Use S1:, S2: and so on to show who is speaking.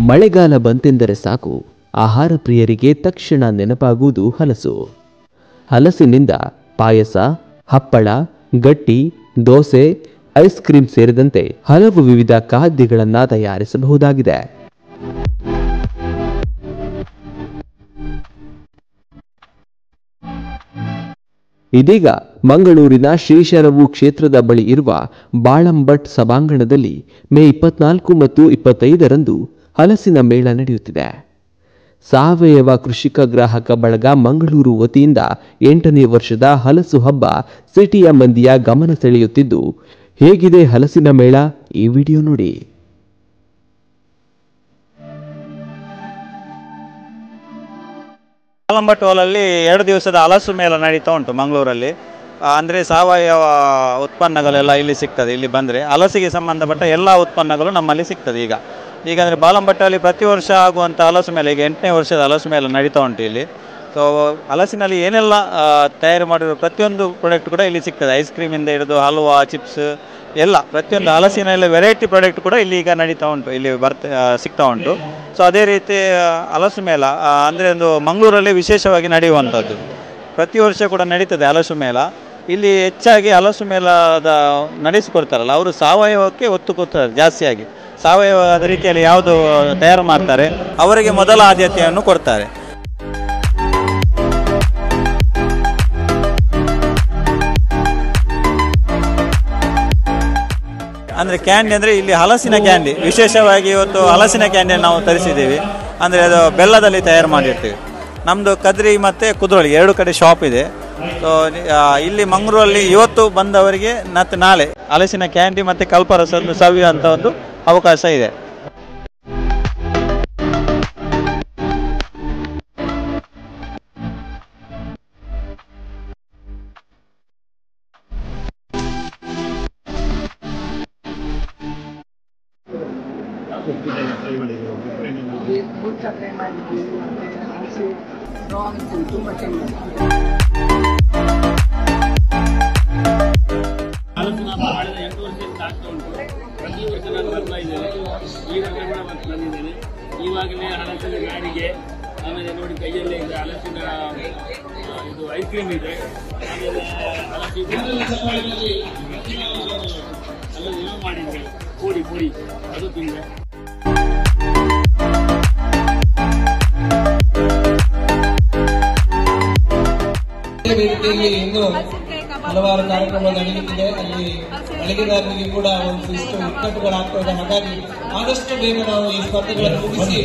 S1: ಮಳೆಗಾಲ ಬಂತೆಂದರೆ ಸಾಕು, ಆಹಾರ ಪ್ರಿಯರಿಗೆ ತಕ್ಷಣ ನೆನಪಾಗುವುದು ಹಲಸು. ಹಲಸಿನಿಂದ ಪಾಯಸ, ಹಪ್ಪಳ, ಗಟ್ಟಿ, ದೋಸೆ, ಐಸ್ ಕ್ರೀಮ್ ಸೇರಿದಂತೆ ಹಲವು ವಿವಿಧ ಖಾದ್ಯಗಳನ್ನು ತಯಾರಿಸಬಹುದಾಗಿದೆ. ಇದೀಗ ಮಂಗಳೂರಿನ ಶ್ರೀಶೈಲವು ಕ್ಷೇತ್ರದ ಬಳಿ ಇರುವ ಬಾಳಂಬಟ್ ಸಭಾಂಗಣದಲ್ಲಿ ಮೇ 24 ಮತ್ತು 25ರಂದು ಹಲಸಿನ ಮೇಳ ನಡೆಯುತ್ತಿದೆ. ಸಾವಯವ ಕೃಷಿಕ ಗ್ರಾಹಕ ಬಳಗ ಮಂಗಳೂರು ವತಿಯಿಂದ 8ನೇ ವರ್ಷದ ಹಲಸು ಹಬ್ಬ ಸಿಟಿಯ ಮಂದಿಯ ಗಮನ ಸೆಳೆಯುತ್ತಿದ್ದು, ಹೇಗಿದೆ ಹಲಸಿನ ಮೇಳ? ಈ ವಿಡಿಯೋ ನೋಡಿ.
S2: ಬಾಳಂಬಟ್ ಹಾಲಲ್ಲಿ 2 ದಿವಸದ ಹಲಸು ಮೇಳ ನಡೀತಾ ಉಂಟು ಮಂಗಳೂರಲ್ಲಿ. ಅಂದರೆ ಸಾವಯವ ಉತ್ಪನ್ನಗಳೆಲ್ಲ ಇಲ್ಲಿ ಸಿಗ್ತದೆ. ಇಲ್ಲಿ ಬಂದರೆ ಹಲಸಿಗೆ ಸಂಬಂಧಪಟ್ಟ ಎಲ್ಲ ಉತ್ಪನ್ನಗಳು ನಮ್ಮಲ್ಲಿ ಸಿಗ್ತದೆ. ಈಗ ಅಂದರೆ ಬಾಳಂಬಟ್ಟಲ್ಲಿ ಪ್ರತಿ ವರ್ಷ ಆಗುವಂಥ ಹಲಸು ಮೇಳ, ಈಗ 8ನೇ ವರ್ಷದ ಹಲಸು ಮೇಳ ನಡೀತಾ ಉಂಟು ಇಲ್ಲಿ. ಸೊ ಹಲಸಿನಲ್ಲಿ ಏನೆಲ್ಲ ತಯಾರು ಮಾಡಿರೋ ಪ್ರತಿಯೊಂದು ಪ್ರಾಡಕ್ಟ್ ಕೂಡ ಇಲ್ಲಿ ಸಿಗ್ತದೆ. ಐಸ್ ಕ್ರೀಮಿಂದ ಹಿಡಿದು ಹಲ್ವಾ, ಚಿಪ್ಸ್ ಎಲ್ಲ ಪ್ರತಿಯೊಂದು ಹಲಸಿನ ವೆರೈಟಿ ಪ್ರಾಡಕ್ಟ್ ಕೂಡ ಇಲ್ಲಿ ಈಗ ನಡೀತಾ ಉಂಟು, ಇಲ್ಲಿ ಸಿಗ್ತಾ ಉಂಟು. ಸೊ ಅದೇ ರೀತಿ ಹಲಸು ಮೇಳ ಅಂದರೆ ಒಂದು ಮಂಗಳೂರಲ್ಲಿ ವಿಶೇಷವಾಗಿ ನಡೆಯುವಂಥದ್ದು. ಪ್ರತಿ ವರ್ಷ ಕೂಡ ನಡೀತದೆ ಹಲಸು ಮೇಳ. ಇಲ್ಲಿ ಹೆಚ್ಚಾಗಿ ಹಲಸು ಮೇಳದ ನಡೆಸಿಕೊಡ್ತಾರಲ್ಲ, ಅವರು ಸಾವಯವಕ್ಕೆ ಒತ್ತು ಕೊಡ್ತಾರೆ. ಜಾಸ್ತಿಯಾಗಿ ಸಾವಯವದ ರೀತಿಯಲ್ಲಿ ಯಾವುದು ತಯಾರು ಮಾಡ್ತಾರೆ ಅವರಿಗೆ ಮೊದಲ ಆದ್ಯತೆಯನ್ನು ಕೊಡ್ತಾರೆ. ಅಂದರೆ ಕ್ಯಾಂಡಿ ಅಂದರೆ ಇಲ್ಲಿ ಹಲಸಿನ ಕ್ಯಾಂಡಿ, ವಿಶೇಷವಾಗಿ ಇವತ್ತು ಹಲಸಿನ ಕ್ಯಾಂಡಿಯನ್ನು ನಾವು ತರಿಸಿದ್ದೀವಿ. ಅಂದರೆ ಅದು ಬೆಲ್ಲದಲ್ಲಿ ತಯಾರು ಮಾಡಿರ್ತೀವಿ. ನಮ್ಮದು ಕದ್ರಿ ಮತ್ತು ಕುದ್ರೋಳಿ 2 ಕಡೆ ಶಾಪ್ ಇದೆ. ಸೊ ಇಲ್ಲಿ ಮಂಗಳೂರಲ್ಲಿ ಇವತ್ತು ಬಂದವರಿಗೆ ಮತ್ತು ನಾಳೆ ಹಲಸಿನ ಕ್ಯಾಂಡಿ ಮತ್ತು ಕಲ್ಪರಸನ್ನು ಸವಿಯುವಂಥ ಒಂದು ಅವಕಾಶ ಇದೆ.
S3: ಈವಾಗಲೇ ಹಲಸಿನ ಗಾಡಿಗೆ, ಆಮೇಲೆ ನೋಡಿ ಕೈಯಲ್ಲಿ ಹಲಸಿನ ಇದು ಐಸ್ ಕ್ರೀಮ್ ಇದೆ. ಆಮೇಲೆ ಅಲ್ಲೂ ಮಾಡಿದ್ರೆ ಪುಡಿ ಅದು ತಿಂದರೆ
S4: ವೇದಿಕೆಯಲ್ಲಿ ಇನ್ನೂ ಹಲವಾರು ಕಾರ್ಯಕ್ರಮ ನಡೆಯುತ್ತಿದೆ. ಅಲ್ಲಿ ಬಳಕೆದಾರರಿಗೆ ಕೂಡ ಒಂದಿಷ್ಟು ಇಕ್ಕಟ್ಟುಗಳಾಗ್ತದೆ. ಹಾಗಾಗಿ ಆದಷ್ಟು ಬೇಗ ನಾವು ಈ ಸ್ಪರ್ಧೆಗಳನ್ನು ಮುಗಿಸಿ